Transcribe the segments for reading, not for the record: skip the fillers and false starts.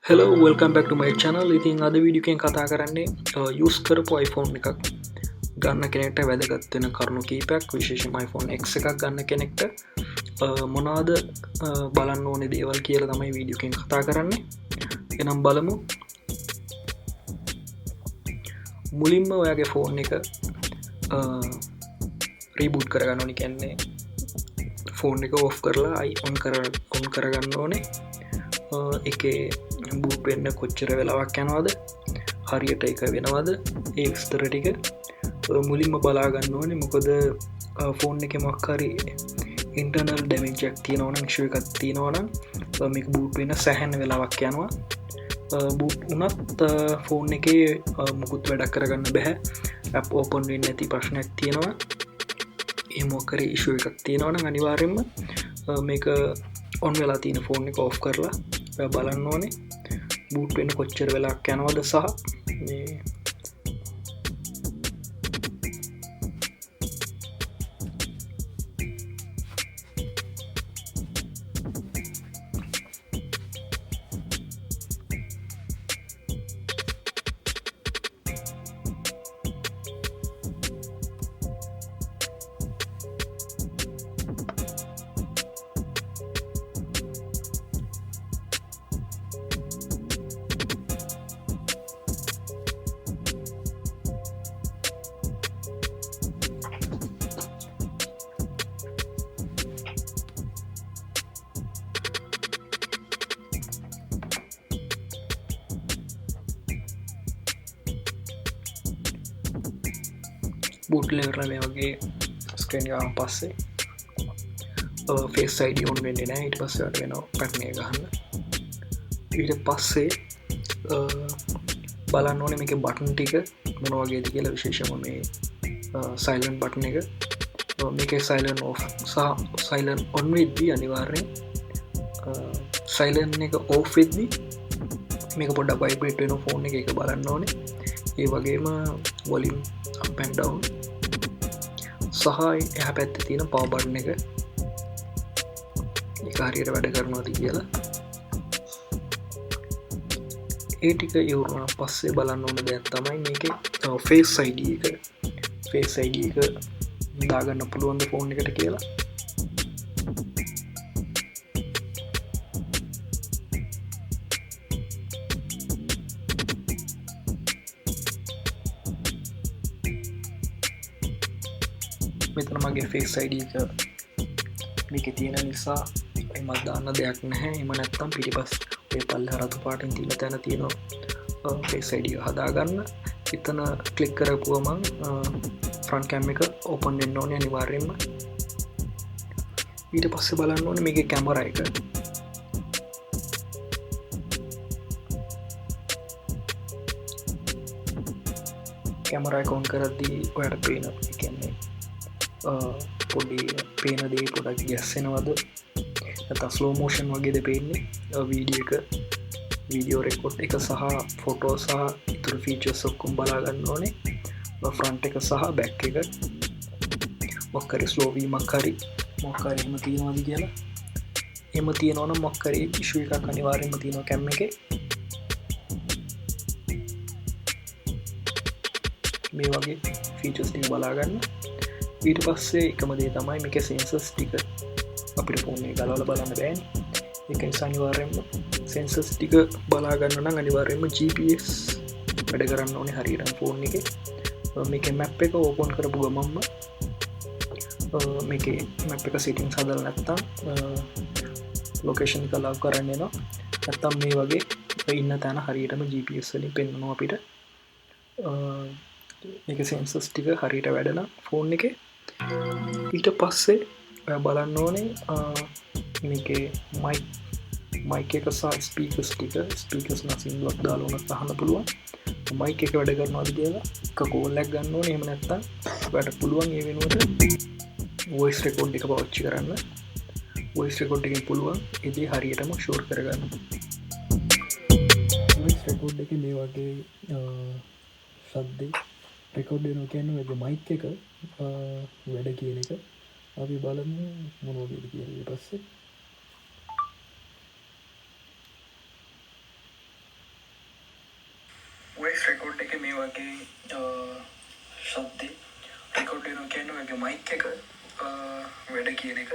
Hello, welcome back to my channel. ඉතින් අද video එකෙන් කතා කරන්නේ යූස් කරපු iPhone එකක් ගන්න කෙනෙක්ට වැදගත් වෙන කරුණු කීපයක් විශේෂයෙන්ම iPhone X එකක් ගන්න කෙනෙක්ට මොනවාද බලන්න ඕනේ දේවල් කියලා තමයි වීඩියෝ එකෙන් කතා කරන්නේ. එහෙනම් බලමු. මුලින්ම ඔයාගේ ෆෝන් එක රීබූට් කරගන්න ඕනේ. කියන්නේ ෆෝන් එක ඔෆ් කරලා on කරගන්න ඕනේ. එකේ බූට් වෙන්න කොච්චර වෙලාවක් යනවාද, හරියට එක වෙනවාද, ඒ විස්තර ටික මුලින්ම බලාගන්න ඕනේ. මොකද ෆෝන් එක මොක්හරි ඉන්ටර්නල් ඩැමේජයක් තියෙනවනම්, ෂුව එකක් තියෙනවනම් මේක බූට් වෙන්න සැහැන්න වෙලාවක් යනවා. බූට් උනත් ෆෝන් එක මුකුත් වැඩක් කරගන්න බැහැ. ඇප් ඕපන් වෙන්න ඇති ප්‍රශ්නයක් තියෙනවා. ඒ මොකරි ඉෂුව එකක් තියෙනවනම් අනිවාර්යෙන්ම මේක ඔන් වෙලා තියෙන ෆෝන් එක ඔෆ් කරලා බලන්න ඕනේ බූට් වෙන්න කොච්චර වෙලාවක් යනවද සහ මේ බූට්ල කරලා මේ වගේ ස්ක්‍රීන් පස්සේ ෆේස් අයිඩ ඔන් වෙන්නේ නෑ. ඊට පස්සේ වට වෙනවා පැට්නය ගහන්න. ඊට පස්සේ බලන්න ඕනේ මේක බටන් ටික මොන වගේද කියලා. විශේෂම මේ සයිලන්ට් බටන් එක මේක සයිලන්ට් ඔෆ් සහ සයිලන්ට් ඔන් වෙද්දී අනිවාර්යෙන් සයිලන්ට් එක ඔෆ් වෙද්දී මේක පොඩ්ඩක් වයිබ්‍රේට් වෙන ෆෝන් එක බලන්න ඕනේ. ඒ වගේම වොලියම් අප් ඇන්ඩ් ඩවුන් සහ එහා පැත්තේ තියෙන පවර් බටන් එක හරියට වැඩ කරනවාද කියලා. ඒ ටික ඉවරුණාට පස්සේ බලන්න ඕන දෙයක් තමයි මේකේ ෆේස් ID එක. ෆේස් ID එක දාගන්න පුළුවන්ද ෆෝන් එකට කියලා. මෙතන මගේ ෆේස් ID එක මේකේ තියෙන නිසා එමත් දාන්න දෙයක් නැහැ. එම නැත්තම් පිටිපස් ඔය පල්ලෙහා රතු පාටින් තියලා තැන තියෙනවා ෆේස් ID එක හදාගන්න. එතන ක්ලික් කරපුවම ෆ්‍රන්ට් කැම් එක ඕපන් වෙන්න ඕනේ අනිවාර්යෙන්ම. ඊට පස්සේ බලන්න ඕනේ මේකේ කැමරා එක. කැමරා එක ඔන් කරද්දී ඔයාලට පේන කියන්නේ පොඩි පේන දේ පොඩක් ගැස්සෙනවද නැත්නම් ස්ලෝ මෝෂන් වගේද පේන්නේ. වීඩියෝ රෙකෝඩ් එක සහ ෆොටෝ සහ ඉතුරු ෆීචර්ස් ඔක්කොම බලා ගන්න ඕනේ. ෆ්‍රන්ට් එක සහ බැක් එක මොකක්හරි ස්ලෝ වීමක් හරි මොකක්හරි එහෙම තියෙනවද කියලා. එහෙම තියෙනවනම් මොකක්හරි ඉෂුව එකක් අනිවාර්යෙන්ම තියෙනවා කැම් එකේ. මේ වගේ ෆීචර්ස් ටික බලා ගන්න. ඊට පස්සේ එකම දේ තමයි මේකේ සෙන්සර්ස් ටික අපිට ෆෝන් එක ගලවලා බලන්න බෑනේ. ඒක නිසා අනිවාර්යෙන්ම සෙන්සර්ස් ටික බලා ගන්න නම් අනිවාර්යෙන්ම GPS වැඩ කරන්න ඕනේ හරියට ෆෝන් එකේ. මේකේ මැප් එක ඕපන් කරපු ගමන්ම මේකේ මැප් එක සෙටින්ග්ස් හදලා නැත්තම් ලොකේෂන් එක ලව් කරන්න එනවා. නැත්තම් මේ වගේ ඉන්න තැන හරියටම GPS වලින් පෙන්වනවා අපිට. මේක සෙන්සර්ස් ටික හරියට වැඩන ෆෝන් එකේ. ඊට පස්සේ බලන්න ඕනේ මේකේ මයික් එක සහ ස්පීකර්ස් ටික. ස්පීකර්ස් නම් සිංගලක් දාලා උනත් අහන්න පුළුවන්. මයික් එක වැඩ කරනවාද කියලා එක කෝල් එකක් ගන්න ඕනේ. එහෙම නැත්නම් ඔයාලට පුළුවන් ඒ වෙනුවට වොයිස් රෙකෝඩ් එක පාවිච්චි කරන්න. වොයිස් රෙකෝඩ් එකෙන් පුළුවන් ඉතින් හරියටම ෂෝර් කරගන්න. වොයිස් රෙකෝඩ් එකේ මේ වගේ ශබ්දේ රෙකෝඩ් වෙනවා කියන්නේ ඔයගේ මයික් එක වැඩ කියන එක අපි බලමු මොන වගේද කියලා. ඊට පස්සේ වොයිස් රෙකෝඩ් එක මේ වගේ ශබ්දේ රෙකෝඩ් වෙනවා කියන්නේ ඔයගේ මයික් එක වැඩ කියන එක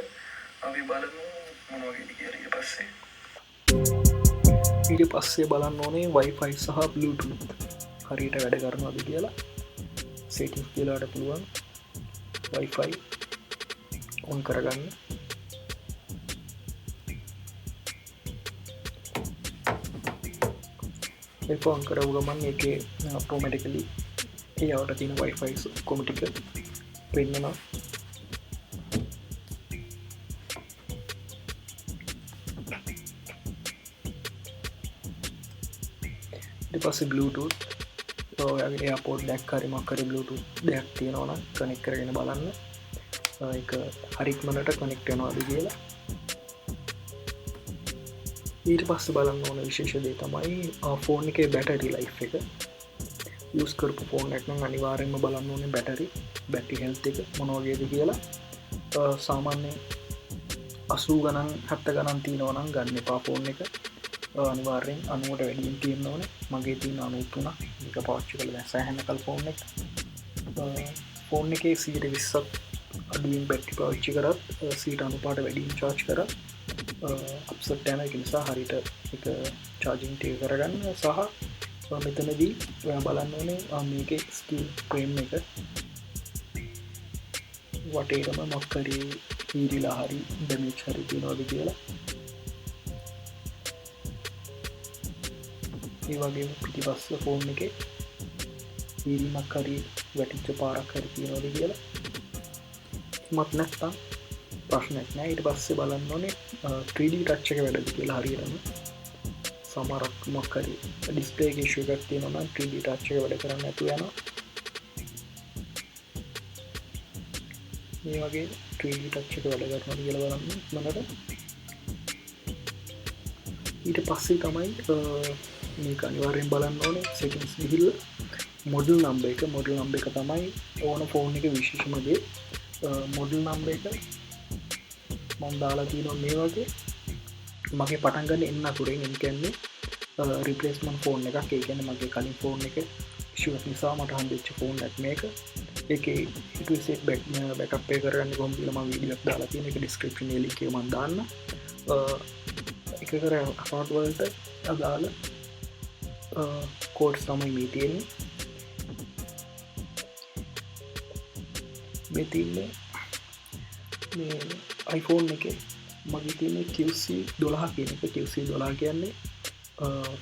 අපි බලමු මොන වගේද කියලා ඊට පස්සේ. ඊට පස්සේ බලන්න ඕනේ Wi-Fi සහ Bluetooth හරියට වැඩ කරනවද කියලා. settings කියලාට පුළුවන් Wi-Fi on කරගන්න. ඒක on කරව ගමන් ඒකේ automatically ඒ යට තියෙන Wi-Fi ඔක්කොම ටික වෙන්නනවා. ඊට පස්සේ Bluetooth ඔයාගේ එයාපෝට් එකක් හරි මොකක් හරි Bluetooth දෙයක් තියෙනවා නම් කනෙක්ට් කරගෙන බලන්න ඒක හරියටමකට කනෙක්ට් වෙනවද කියලා. ඊට පස්සේ බලන්න ඕන විශේෂ දේ තමයි ෆෝන් එකේ බැටරි ලයිෆ් එක. යූස් කරපු ෆෝන් එකක් නම් අනිවාර්යෙන්ම බලන්න ඕනේ බැටරි හෙල්ත් එක මොන වගේද කියලා. සාමාන්‍යයෙන් 80 ගණන් 70 ගණන් තියෙනවා නම් ගන්න එපා ෆෝන් එක. අනිවාර්යෙන් 90ට වැඩියෙන් තියෙන්න ඕනේ. මගේ තියෙන 93 එක පාවිච්චි කළා දැන් සෑහෙන කල් ෆෝන් එක. ෆෝන් එකේ 120ක් අඩුවෙන් බැටරි පාවිච්චි කරත් 95ට වැඩියෙන් charge කරත් අප්සෙට් යන එක නිසා හරියට ඒක charging ටික කරගන්න සහ මෙතනදී ඔයා බලන්න ඕනේ මේකේ ස්ටීල් ෆ්‍රේම් එක වටේටම මොකක් හරි හීරිලා හරි ඩැමේජ් හරි තියෙනවද කියලා. ඒ වගේම පිටිපස්ස ෆෝන් එකේ හීරිමක් හරි වැටිච්ච පාරක් හරි තියෙනවද කියලා. මත් නැත්තම් ප්‍රශ්නයක් නෑ. ඊට පස්සේ බලන්න ඕනේ 3D ටච් එක වැඩද කියලා හරියටම. සමහරක් මොකක් හරි ඩිස්ප්ලේ එකේ ඉෂුව එකක් තියෙනවා නම් 3D ටච් එක වැඩ කරන්නේ නැතුව යනවා. මේ වගේ 3D ටච් එක වැඩ කරනවද කියලා බලන්න මනට. ඊට පස්සේ තමයි මේක අනිවාර්යෙන් බලන්න ඕනේ settings ගිහිල්ලා model number එක තමයි ඕන ෆෝන් එක විශේෂම දේ. model number එක මම දාලා තියෙනවා මේ වගේ. මගේ පටන් ගන්න එන්න අතුරෙන් එන් කියන්නේ රිප්ලේස්මන්ට් ෆෝන් එකක්. ඒ කියන්නේ මගේ කලින් ෆෝන් එක ඉෂුවක් නිසා මට හම්බෙච්ච ෆෝන් එකක් මේක. ඒකේ ඊට බෑකප් එක කරගන්න කොහොමද කියලා මම වීඩියෝ එකක් දාලා තියෙන එක ඩිස්ක්‍රිප්ෂන් එකේ ලින්ක් එක මම දාන්න. එක කර account වලට අදාළ කෝඩ්ස් තමයි මේ තියෙන්නේ. මේ තියෙන්නේ මේ iPhone එකේ මගේ තියෙන QC12 කියන එක. QC12 කියන්නේ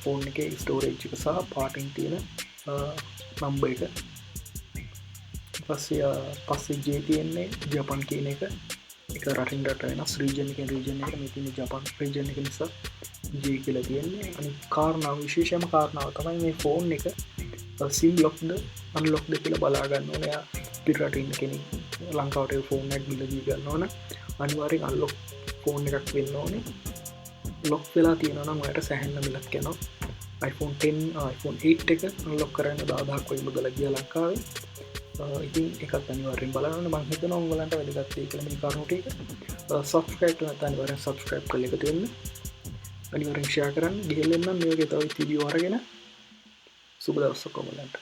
ෆෝන් එකේ ස්ටෝරේජ් එක සහ පාටින් තියෙන නම්බර් එක. පස්සේ J තියෙන්නේ ජපන් කියන එක. එක රටින් රට වෙනස් රීජන් එකෙන් රීජන් එකට මේ තියෙන ජපන් රීජන් එක නිසා J කියලා තියෙන්නේ. අනිත් කාරණාව විශේෂම කාරණාව තමයි මේ ෆෝන් එක SIM locked unlocked කියලා බලා ගන්න ඕනේ. එයා පිට රටින් කෙනෙක් ලංකාවට ෆෝන් එකක් බිලදී ගන්න ඕන අනිවාර්යෙන් unlock ෆෝන් එකක් වෙන්න ඕනේ. ලොක් වෙලා තියෙනවා නම් ඔයාලට සැහැන්න මිලක් යනවා. iPhone 10 iPhone 8 එක unlock කරන්න 10000ක් වගේ මුදල ගියා ලංකාවේ. ඉතින් ඒකත් අනිවාර්යෙන් බලන්න ඕනේ. මම හිතනවා උඹලන්ට වැදගත් වෙයි කියලා මේ කරුණු ටික. subscribe කරන්න අනිවාර්යෙන් subscribe කරලා එකතු වෙන්න. අනිවාර්යෙන් share කරන්න. ගිහින් එන්නම් මේ වගේ තව වීඩියෝ අරගෙන සුබ දවසක් ඔයගලන්ට.